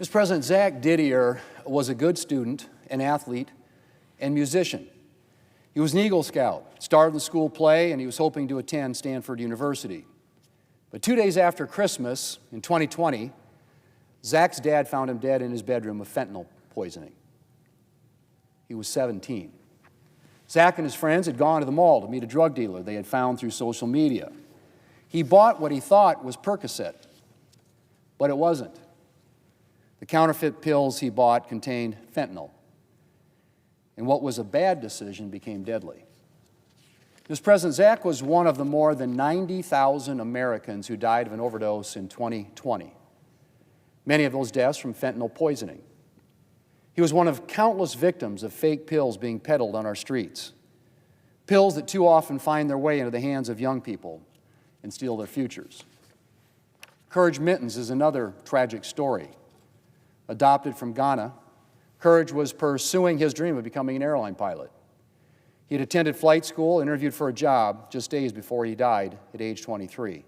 Mr. President, Zach Didier was a good student, an athlete, and musician. He was an Eagle Scout, starred in the school play, and he was hoping to attend Stanford University. But 2 days after Christmas in 2020, Zach's dad found him dead in his bedroom of fentanyl poisoning. He was 17. Zach and his friends had gone to the mall to meet a drug dealer they had found through social media. He bought what he thought was Percocet, but it wasn't. The counterfeit pills he bought contained fentanyl, and what was a bad decision became deadly. Mr. President, Zach was one of the more than 90,000 Americans who died of an overdose in 2020. Many of those deaths from fentanyl poisoning. He was one of countless victims of fake pills being peddled on our streets. Pills that too often find their way into the hands of young people and steal their futures. Courage Mittens is another tragic story. Adopted from Ghana, Courage was pursuing his dream of becoming an airline pilot. He had attended flight school, interviewed for a job just days before he died at age 23.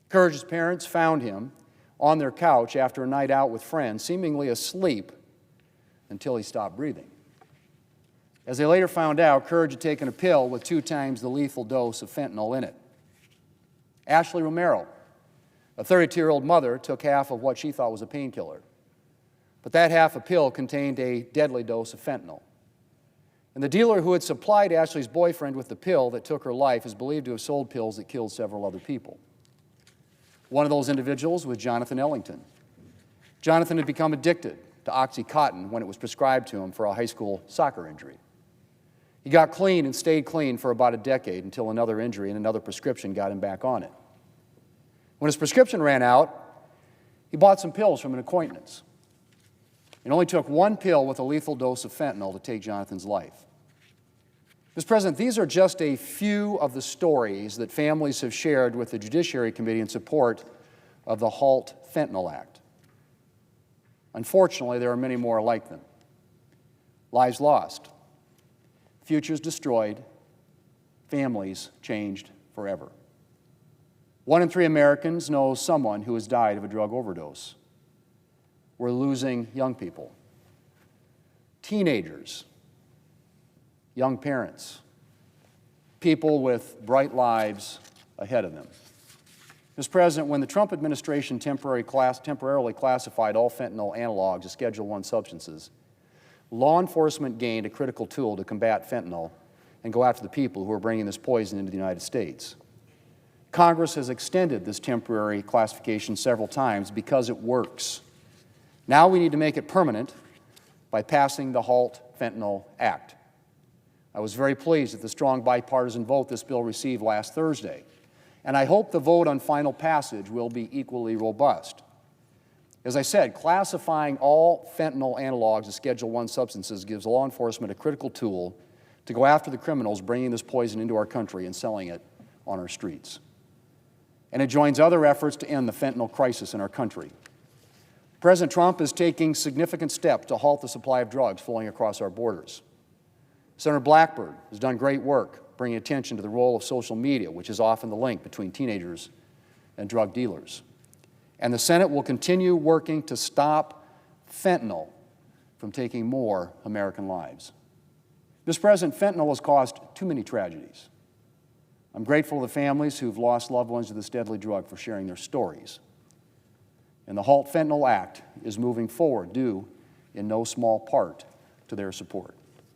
Courage's parents found him on their couch after a night out with friends, seemingly asleep until he stopped breathing. As they later found out, Courage had taken a pill with 2 times the lethal dose of fentanyl in it. Ashley Romero, a 32-year-old mother, took half of what she thought was a painkiller. But that half a pill contained a deadly dose of fentanyl. And the dealer who had supplied Ashley's boyfriend with the pill that took her life is believed to have sold pills that killed several other people. One of those individuals was Jonathan Ellington. Jonathan had become addicted to OxyContin when it was prescribed to him for a high school soccer injury. He got clean and stayed clean for about a decade until another injury and another prescription got him back on it. When his prescription ran out, he bought some pills from an acquaintance. It only took 1 pill with a lethal dose of fentanyl to take Jonathan's life. Mr. President, these are just a few of the stories that families have shared with the Judiciary Committee in support of the Halt Fentanyl Act. Unfortunately, there are many more like them. Lives lost, futures destroyed, families changed forever. 1 in 3 Americans know someone who has died of a drug overdose. We're losing young people, teenagers, young parents, people with bright lives ahead of them. Mr. President, when the Trump administration temporarily classified all fentanyl analogs as Schedule I substances, law enforcement gained a critical tool to combat fentanyl and go after the people who are bringing this poison into the United States. Congress has extended this temporary classification several times because it works. Now we need to make it permanent by passing the Halt Fentanyl Act. I was very pleased at the strong bipartisan vote this bill received last Thursday, and I hope the vote on final passage will be equally robust. As I said, classifying all fentanyl analogs as Schedule I substances gives law enforcement a critical tool to go after the criminals bringing this poison into our country and selling it on our streets. And it joins other efforts to end the fentanyl crisis in our country. President Trump is taking significant steps to halt the supply of drugs flowing across our borders. Senator Blackburn has done great work bringing attention to the role of social media, which is often the link between teenagers and drug dealers. And the Senate will continue working to stop fentanyl from taking more American lives. Mr. President, fentanyl has caused too many tragedies. I'm grateful to the families who've lost loved ones to this deadly drug for sharing their stories. And the Halt Fentanyl Act is moving forward due in no small part to their support.